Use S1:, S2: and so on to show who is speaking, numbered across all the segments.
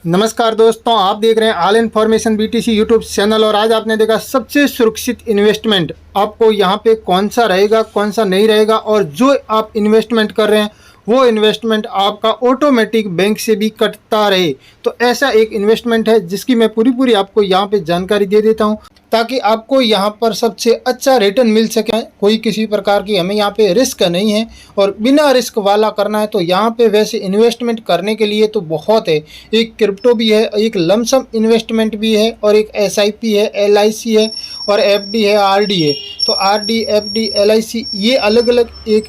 S1: नमस्कार दोस्तों, आप देख रहे हैं all information BTC YouTube channel. और आज आपने देखा सबसे सुरक्षित इन्वेस्टमेंट आपको यहाँ पे कौन सा रहेगा, कौन सा नहीं रहेगा, और जो आप इन्वेस्टमेंट कर रहे हैं वो इन्वेस्टमेंट आपका ऑटोमेटिक बैंक से भी कटता रहे। तो ऐसा एक इन्वेस्टमेंट है जिसकी मैं पूरी आपको यहाँ पे जानकारी दे देता हूँ ताकि आपको यहाँ पर सबसे अच्छा रिटर्न मिल सके। कोई किसी प्रकार की हमें यहाँ पे रिस्क नहीं है और बिना रिस्क वाला करना है। तो यहाँ पे वैसे इन्वेस्टमेंट करने के लिए तो बहुत है, एक क्रिप्टो भी है, एक लमसम इन्वेस्टमेंट भी है, और एक एसआईपी है, एलआईसी है, और एफडी है, आरडी है। तो आरडी, एफडी, एलआईसी ये अलग अलग एक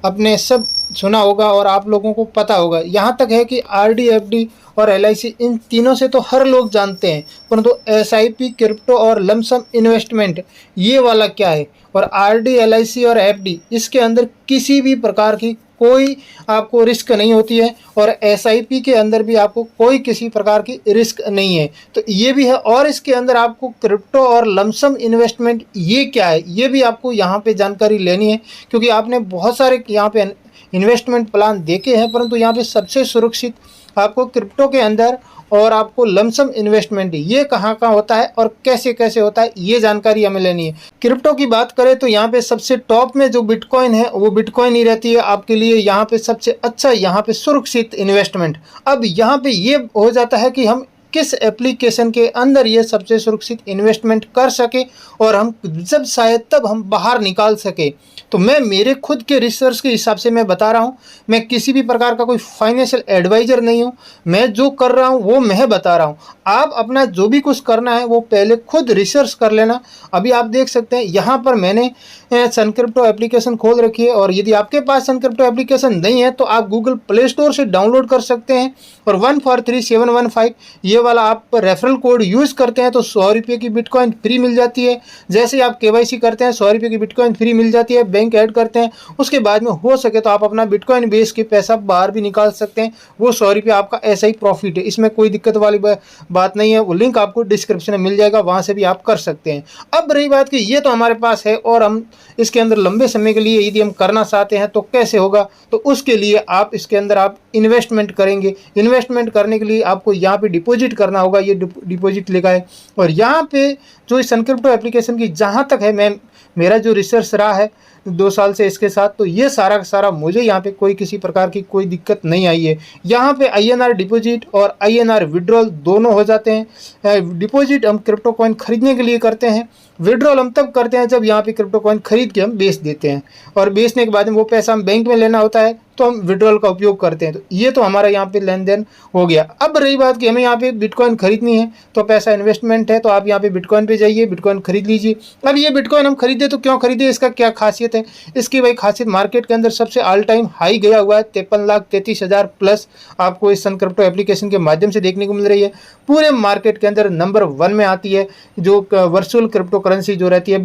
S1: अपने सब सुना होगा और आप लोगों को पता होगा। यहाँ तक है कि आरडी, एफडी और एलआईसी इन तीनों से तो हर लोग जानते हैं, परंतु एसआईपी, क्रिप्टो और लमसम इन्वेस्टमेंट ये वाला क्या है। और आरडी, एलआईसी और एफडी इसके अंदर किसी भी प्रकार की कोई आपको रिस्क नहीं होती है, और एसआईपी के अंदर भी आपको कोई किसी प्रकार की रिस्क नहीं है। तो ये भी है। और इसके अंदर आपको क्रिप्टो और लमसम इन्वेस्टमेंट ये क्या है ये भी आपको यहाँ पे जानकारी लेनी है, क्योंकि आपने बहुत सारे यहाँ पे इन्वेस्टमेंट प्लान देखे हैं, परंतु यहाँ पे सबसे सुरक्षित आपको क्रिप्टो के अंदर और आपको लमसम इन्वेस्टमेंट ये कहाँ होता है और कैसे कैसे होता है ये जानकारी हमें लेनी है। क्रिप्टो की बात करें तो यहाँ पे सबसे टॉप में जो बिटकॉइन है वो बिटकॉइन ही रहती है आपके लिए यहाँ पे सबसे अच्छा, यहाँ पे सुरक्षित इन्वेस्टमेंट। अब यहाँ पे ये हो जाता है कि हम किस एप्लीकेशन के अंदर ये सबसे सुरक्षित इन्वेस्टमेंट कर सके और हम जब शायद तब हम बाहर निकाल सके। तो मैं मेरे खुद के रिसर्च के हिसाब से मैं बता रहा हूँ, मैं किसी भी प्रकार का कोई फाइनेंशियल एडवाइज़र नहीं हूँ। मैं जो कर रहा हूँ वो मैं बता रहा हूँ। आप अपना जो भी कुछ करना है वो पहले खुद रिसर्च कर लेना। अभी आप देख सकते हैं यहाँ पर मैंने सनक्रिप्टो एप्लीकेशन खोल रखी है, और यदि आपके पास सनक्रिप्टो एप्लीकेशन नहीं है तो आप गूगल प्ले स्टोर से डाउनलोड कर सकते हैं। और 143715 ये वाला आप रेफरल कोड यूज़ करते हैं तो 100 रुपये की बिटकॉइन फ्री मिल जाती है। जैसे ही आप केवाईसी करते हैं 100 रुपये की बिटकॉइन फ्री मिल जाती है, बैंक ऐड करते हैं, उसके बाद में हो सके तो आप अपना बिटकॉइन बेच के पैसा बाहर भी निकाल सकते हैं। वो 100 रुपये आपका ऐसा ही प्रॉफिट है, इसमें कोई दिक्कत वाली बात नहीं है। वो लिंक आपको डिस्क्रिप्शन में मिल जाएगा, वहाँ से भी आप कर सकते हैं। अब रही बात कि ये तो हमारे पास है और हम इसके अंदर लंबे समय के लिए यदि हम करना चाहते हैं तो कैसे होगा। तो उसके लिए आप इसके अंदर आप इन्वेस्टमेंट करेंगे। इन्वेस्टमेंट करने के लिए आपको यहाँ पे डिपॉजिट करना होगा, ये डिपॉजिट लिखा है। और यहाँ पे जो इस सनक्रिप्टो एप्लीकेशन की जहाँ तक है मेरा जो रिसर्च रहा है 2 साल से इसके साथ, तो ये सारा का सारा मुझे यहाँ पे कोई किसी प्रकार की कोई दिक्कत नहीं आई है। यहाँ पे आईएनआर डिपॉजिट और आईएनआर विड्रॉल दोनों हो जाते हैं। डिपॉजिट हम क्रिप्टो कॉइन खरीदने के लिए करते हैं, विड्रॉल हम तब करते हैं जब यहाँ पे क्रिप्टो कॉइन खरीद के हम बेच देते हैं, और बेचने के बाद में वो पैसा हम बैंक में लेना होता है तो हम विड्रॉल का उपयोग करते हैं। तो ये तो हमारा यहाँ पे लेन देन हो गया। अब रही बात कि हमें यहाँ पे बिटकॉइन खरीदनी है तो पैसा इन्वेस्टमेंट है, तो आप यहाँ पे बिटकॉइन पे जाइए, बिटकॉइन खरीद लीजिए। अब ये बिटकॉइन हम खरीदे तो क्यों खरीदे, इसका क्या खासियत है। इसकी भाई खासियत मार्केट के अंदर सबसे ऑल टाइम हाई गया हुआ है, 53,33,000 प्लस आपको इस सनक्रिप्टो एप्लीकेशन के माध्यम से देखने को मिल रही है। पूरे मार्केट के अंदर नंबर 1 में आती है जो वर्चुअल क्रिप्टो करेंसी जो रहती है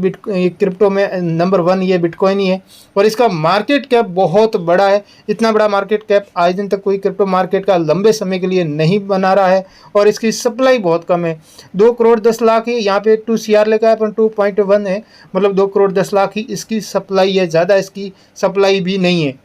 S1: क्रिप्टो में नंबर 1 ये बिटकॉइन ही है। और इसका मार्केट कैप बहुत बड़ा है, इतना बड़ा मार्केट कैप आज दिन तक कोई क्रिप्टो मार्केट का लंबे समय के लिए नहीं बना रहा है। और इसकी सप्लाई बहुत कम है, 2 करोड़ 10 लाख ही यहाँ पे 2 CR लिखा है, पर 2.1 है, मतलब 2 करोड़ 10 लाख ही इसकी सप्लाई है, ज़्यादा इसकी सप्लाई भी नहीं है।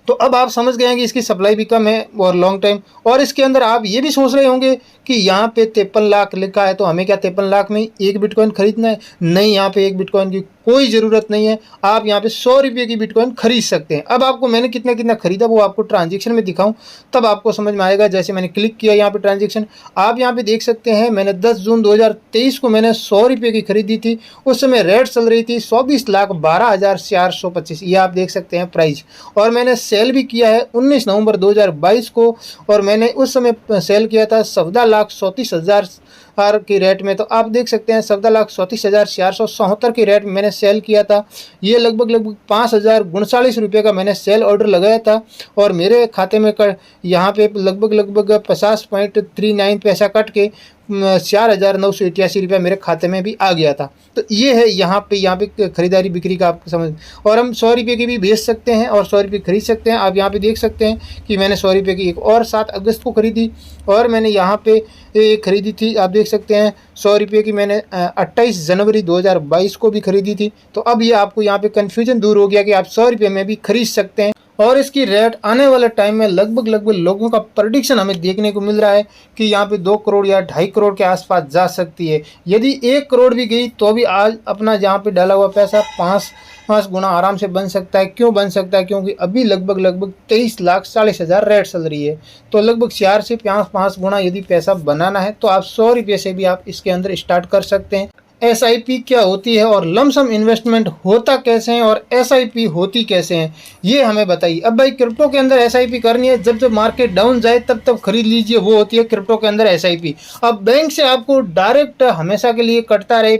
S1: तो अब आप समझ गए हैं कि इसकी सप्लाई भी कम है और लॉन्ग टाइम। और इसके अंदर आप ये भी सोच रहे होंगे कि यहाँ पे 53 लाख लिखा है तो हमें क्या 53 लाख में एक बिटकॉइन खरीदना है। नहीं, यहाँ पे एक बिटकॉइन की कोई ज़रूरत नहीं है। आप यहाँ पे 100 रुपये की बिटकॉइन खरीद सकते हैं। अब आपको मैंने कितना खरीदा वो आपको ट्रांजेक्शन में दिखाऊं तब आपको समझ में आएगा। जैसे मैंने क्लिक किया यहाँ पे ट्रांजेक्शन, आप यहाँ पे देख सकते हैं मैंने 10 जून 2023 को मैंने 100 रुपये की खरीदी थी। उस समय रेट चल रही थी 24,12,425, ये आप देख सकते हैं प्राइस। और मैंने सेल भी किया है 19 नवंबर 2022 को, और मैंने उस समय सेल किया था 14,34,000 की रेट में। तो आप देख सकते हैं 14,34,477 की रेट में मैंने सेल किया था। ये लगभग 5,039 रुपये का मैंने सेल ऑर्डर लगाया था, और मेरे खाते में यहाँ पे लगभग 50.39 पैसा कट के 4,988 रुपया मेरे खाते में भी आ गया था। तो ये है यहाँ पे खरीदारी बिक्री का आपको समझ। और हम 100 रुपये की भी बेच सकते हैं और 100 रुपये खरीद सकते हैं। आप यहाँ पे देख सकते हैं कि मैंने 100 रुपये की एक और 7 अगस्त को खरीदी, और मैंने यहाँ पे खरीदी थी, आप देख सकते हैं 100 रुपये की मैंने 28 जनवरी 2022 को भी खरीदी थी। तो अब ये आपको यहाँ पे कन्फ्यूजन दूर हो गया कि आप 100 रुपये में भी खरीद सकते हैं और इसकी रेट आने वाले टाइम में लगभग लोगों का प्रेडिक्शन हमें देखने को मिल रहा है कि यहाँ पे 2 करोड़ या 2.5 करोड़ के आसपास जा सकती है। यदि 1 करोड़ भी गई तो भी आज अपना जहाँ पे डाला हुआ पैसा 5 गुना आराम से बन सकता है। क्यों बन सकता है? क्योंकि अभी लगभग 23,40,000 रेट चल रही है। तो लगभग 4 से 5 गुना यदि पैसा बनाना है तो आप 100 रुपये से भी आप इसके अंदर स्टार्ट कर सकते हैं। एसआईपी क्या होती है और लमसम इन्वेस्टमेंट होता कैसे है और एसआईपी होती कैसे है, ये हमें बताइए। अब भाई क्रिप्टो के अंदर एसआईपी करनी है, जब जब मार्केट डाउन जाए तब खरीद लीजिए, वो होती है क्रिप्टो के अंदर एसआईपी। अब बैंक से आपको डायरेक्ट हमेशा के लिए कटता रहे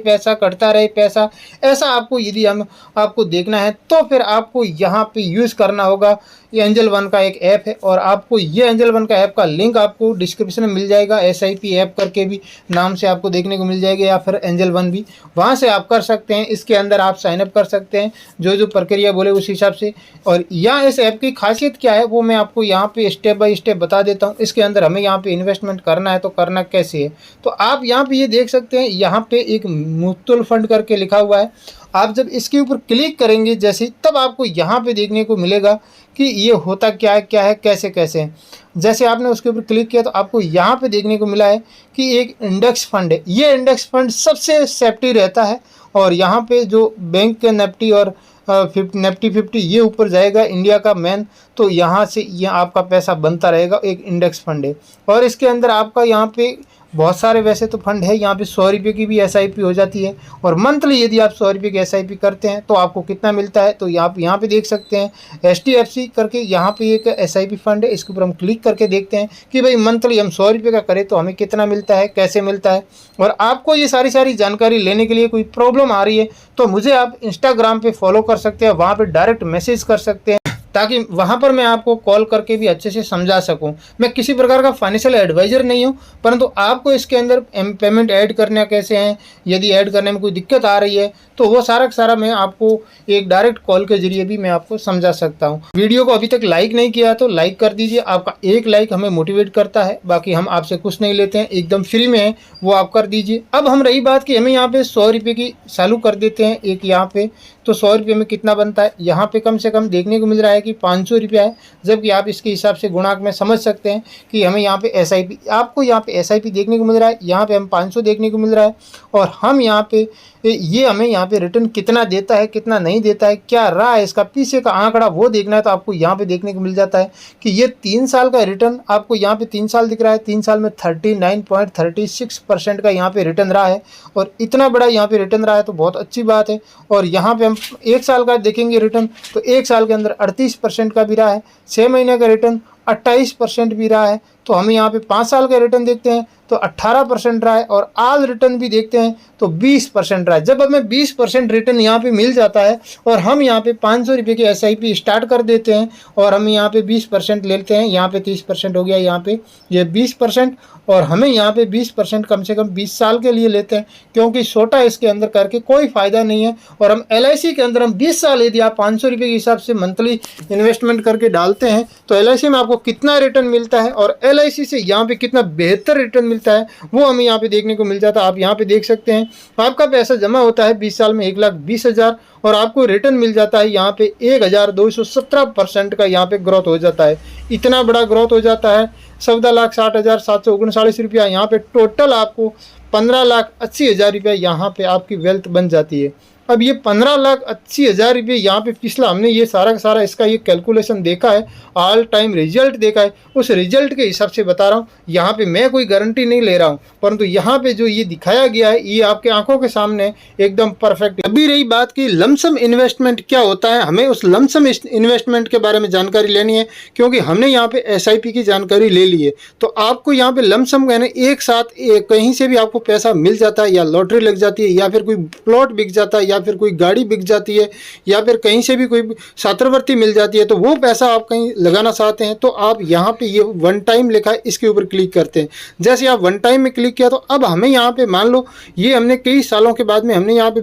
S1: पैसा, ऐसा आपको यदि आपको देखना है तो फिर आपको यहाँ पे यूज़ करना होगा। ये एंजल वन का एक ऐप है और आपको ये एंजल वन का ऐप का लिंक आपको डिस्क्रिप्शन में मिल जाएगा। एसआईपी ऐप करके भी नाम से आपको देखने को मिल जाएगा, या फिर एंजल वन भी, वहाँ से आप कर सकते हैं। इसके अंदर आप साइनअप कर सकते हैं जो प्रक्रिया बोले उस हिसाब से। और यहाँ इस ऐप की खासियत क्या है वो मैं आपको यहाँ पे स्टेप बाय स्टेप बता देता हूँ। इसके अंदर हमें यहाँ पे इन्वेस्टमेंट करना है तो करना कैसे है, तो आप यहाँ पे ये देख सकते हैं, यहाँ पे एक म्यूचुअल फंड करके लिखा हुआ है। आप जब इसके ऊपर क्लिक करेंगे जैसे, तब आपको यहाँ पे देखने को मिलेगा कि ये होता क्या है कैसे है। जैसे आपने उसके ऊपर क्लिक किया तो आपको यहाँ पे देखने को मिला है कि एक इंडेक्स फंड है। ये इंडेक्स फंड सबसे सेफ्टी रहता है और यहाँ पे जो बैंक के निफ्टी और निफ्टी 50 ये ऊपर जाएगा इंडिया का मेन, तो यहाँ से यहाँ आपका पैसा बनता रहेगा। एक इंडेक्स फंड है और इसके अंदर आपका यहाँ पे बहुत सारे वैसे तो फंड है। यहाँ पे 100 रुपये की भी एसआईपी हो जाती है और मंथली यदि आप 100 रुपये की एसआईपी करते हैं तो आपको कितना मिलता है, तो आप यहाँ पे देख सकते हैं HDFC करके यहाँ पे एक एसआईपी फंड है। इसके ऊपर हम क्लिक करके देखते हैं कि भाई मंथली हम 100 रुपये का करें तो हमें कितना मिलता है, कैसे मिलता है। और आपको ये सारी जानकारी लेने के लिए कोई प्रॉब्लम आ रही है तो मुझे आप इंस्टाग्राम पर फॉलो कर सकते हैं, वहाँ पर डायरेक्ट मैसेज कर सकते हैं ताकि वहाँ पर मैं आपको कॉल करके भी अच्छे से समझा सकूँ। मैं किसी प्रकार का फाइनेंशियल एडवाइज़र नहीं हूँ, परंतु आपको इसके अंदर पेमेंट ऐड करना कैसे हैं, यदि ऐड करने में कोई दिक्कत आ रही है तो वो सारा मैं आपको एक डायरेक्ट कॉल के जरिए भी मैं आपको समझा सकता हूँ। वीडियो को अभी तक लाइक नहीं किया तो लाइक कर दीजिए, आपका एक लाइक हमें मोटिवेट करता है। बाकी हम आपसे कुछ नहीं लेते हैं, एकदम फ्री में है, वो आप कर दीजिए। अब हम रही बात कि हमें यहाँ पे 100 रुपये की चालू कर देते हैं एक यहाँ पे, तो 100 रुपये में कितना बनता है, यहाँ पे कम से कम देखने को मिल रहा है कि 500 रुपया है। जबकि आप इसके हिसाब से गुणांक में समझ सकते हैं कि हमें यहाँ पे एसआईपी, आपको यहाँ पे एसआईपी देखने को मिल रहा है, यहाँ पे हम 500 देखने को मिल रहा है। और हम यहाँ पे ये हमें यहाँ पे रिटर्न कितना देता है, कितना नहीं देता है, क्या रहा है इसका पीछे का आंकड़ा, वो देखना है तो आपको यहाँ पे देखने को मिल जाता है कि ये 3 साल का रिटर्न आपको यहाँ पे 3 साल दिख रहा है। 3 साल में 39.36% का यहाँ पे रिटर्न रहा है और इतना बड़ा यहाँ पे रिटर्न रहा है तो बहुत अच्छी बात है। और यहाँ पे हम 1 साल का देखेंगे रिटर्न तो 1 साल के अंदर 38% का भी रहा है, 6 महीने का रिटर्न 28% भी रहा है। तो हम यहाँ पे 5 साल का रिटर्न देखते हैं तो 18% रहा है और आज रिटर्न भी देखते हैं तो 20% रहा है। जब हमें 20% रिटर्न यहाँ पे मिल जाता है और हम यहाँ पे 500 रुपये की एसआईपी स्टार्ट कर देते हैं और हम यहाँ पे 20% लेते हैं, यहाँ पे 30% हो गया, यहाँ पे ये 20%, और हमें यहाँ पे 20% कम से कम 20 साल के लिए लेते हैं क्योंकि छोटा इसके अंदर करके कोई फ़ायदा नहीं है। और हम LIC के अंदर हम 20 साल यदि आप 500 रुपये के हिसाब से मंथली इन्वेस्टमेंट करके डालते हैं तो LIC में आपको कितना रिटर्न मिलता है और LIC से यहाँ पे कितना बेहतर रिटर्न मिलता है वो हमें यहाँ पे देखने को मिल जाता है। आप यहाँ पे देख सकते हैं आपका पैसा जमा होता है 20 साल में 1,20,000 और आपको रिटर्न मिल जाता है यहाँ पे 1,217% का यहाँ पे ग्रोथ हो जाता है। इतना बड़ा ग्रोथ हो जाता है। 14,60,739 रुपया यहाँ पे टोटल आपको 15,80,000 रुपया यहाँ पे आपकी वेल्थ बन जाती है। अब ये 15,80,000 रुपये यहाँ पे पिछला हमने ये सारा का सारा इसका ये कैलकुलेशन देखा है, ऑल टाइम रिजल्ट देखा है, उस रिजल्ट के हिसाब से बता रहा हूँ। यहाँ पे मैं कोई गारंटी नहीं ले रहा हूँ, परंतु यहाँ पे जो ये दिखाया गया है ये आपके आंखों के सामने एकदम परफेक्ट। अभी रही बात की लमसम इन्वेस्टमेंट क्या होता है, हमें उस लमसम इन्वेस्टमेंट के बारे में जानकारी लेनी है क्योंकि हमने यहाँ पे SIP की जानकारी ले ली है। तो आपको यहाँ पे लमसम यानी एक साथ कहीं से भी आपको पैसा मिल जाता है, या लॉटरी लग जाती है, या फिर कोई प्लॉट बिक जाता है, या फिर कोई गाड़ी बिक जाती है, या फिर कहीं से भी कोई छात्रवृत्ति मिल जाती है, तो वो पैसा आप कहीं लगाना चाहते हैं तो आप यहाँ पे ये वन टाइम लिखा है इसके ऊपर क्लिक करते हैं। जैसे आप वन टाइम में क्लिक किया तो अब हमें यहाँ पे मान लो ये हमने कई सालों के बाद में हमने यहाँ पे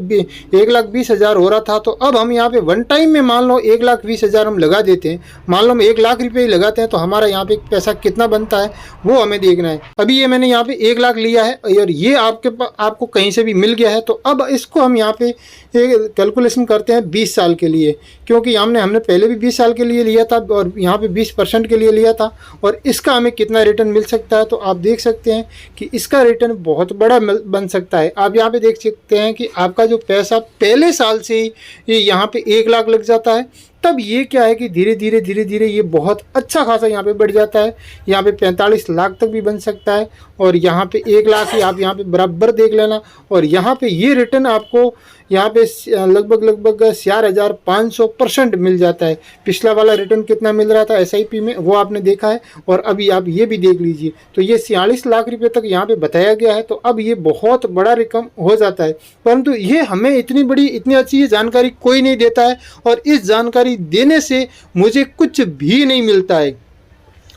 S1: 1,20,000 हो रहा था, तो अब हम यहाँ पे वन टाइम में मान लो 1,20,000 हम लगा देते हैं। मान लो हम 1,00,000 रुपये ही लगाते हैं तो हमारा यहाँ पे पैसा कितना बनता है वो हमें देखना है। अभी ये मैंने यहाँ पे 1,00,000 लिया है और ये आपको कहीं से भी मिल गया है, तो अब इसको हम यहाँ पे एक कैलकुलेशन करते हैं 20 साल के लिए, क्योंकि हमने पहले भी 20 साल के लिए लिया था और यहाँ पे 20% के लिए लिया था, और इसका हमें कितना रिटर्न मिल सकता है। तो आप देख सकते हैं कि इसका रिटर्न बहुत बड़ा बन सकता है। आप यहाँ पे देख सकते हैं कि आपका जो पैसा पहले साल से ही यहाँ पे 1 लाख लग जाता है, तब ये क्या है कि धीरे धीरे ये बहुत अच्छा खासा यहाँ पे बढ़ जाता है। यहाँ पे 45 लाख तक भी बन सकता है, और यहाँ पे 1 लाख ही आप यहाँ पे बराबर देख लेना। और यहाँ पे ये रिटर्न आपको यहाँ पे लगभग 4,500% मिल जाता है। पिछला वाला रिटर्न कितना मिल रहा था SIP में वो आपने देखा है, और अभी आप ये भी देख लीजिए। तो ये 46 लाख रुपए तक यहाँ पे बताया गया है। तो अब ये बहुत बड़ा रकम हो जाता है, परंतु ये हमें इतनी अच्छी ये जानकारी कोई नहीं देता है, और इस जानकारी देने से मुझे कुछ भी नहीं मिलता है।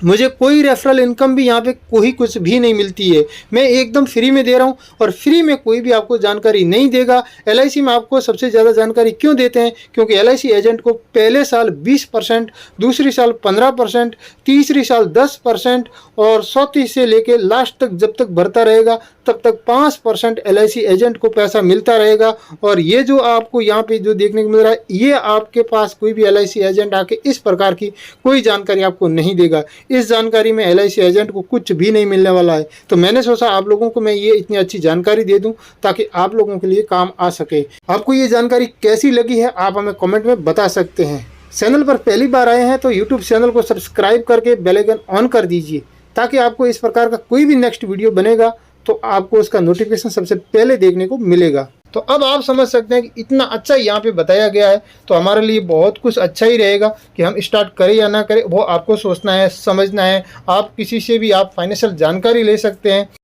S1: मुझे कोई रेफरल इनकम भी यहाँ पे कोई कुछ भी नहीं मिलती है। मैं एकदम फ्री में दे रहा हूँ, और फ्री में कोई भी आपको जानकारी नहीं देगा। LIC में आपको सबसे ज़्यादा जानकारी क्यों देते हैं? क्योंकि LIC एजेंट को पहले साल 20%, दूसरी साल 15%, तीसरी साल 10%, और चौथी से लेके लास्ट तक जब तक भरता रहेगा तब तक 5% LIC एजेंट को पैसा मिलता रहेगा। और ये जो आपको यहाँ पे जो देखने को मिल रहा है, ये आपके पास कोई भी LIC एजेंट आके इस प्रकार की कोई जानकारी आपको नहीं देगा। इस जानकारी में LIC एजेंट को कुछ भी नहीं मिलने वाला है। तो मैंने सोचा आप लोगों को मैं ये इतनी अच्छी जानकारी दे दूं ताकि आप लोगों के लिए काम आ सके। आपको ये जानकारी कैसी लगी है आप हमें कमेंट में बता सकते हैं। चैनल पर पहली बार आए हैं तो यूट्यूब चैनल को सब्सक्राइब करके बेल आइकन ऑन कर दीजिए, ताकि आपको इस प्रकार का कोई भी नेक्स्ट वीडियो बनेगा तो आपको उसका नोटिफिकेशन सबसे पहले देखने को मिलेगा। तो अब आप समझ सकते हैं कि इतना अच्छा यहाँ पे बताया गया है, तो हमारे लिए बहुत कुछ अच्छा ही रहेगा कि हम स्टार्ट करें या ना करें, वो आपको सोचना है, समझना है। आप किसी से भी आप फाइनेंशियल जानकारी ले सकते हैं।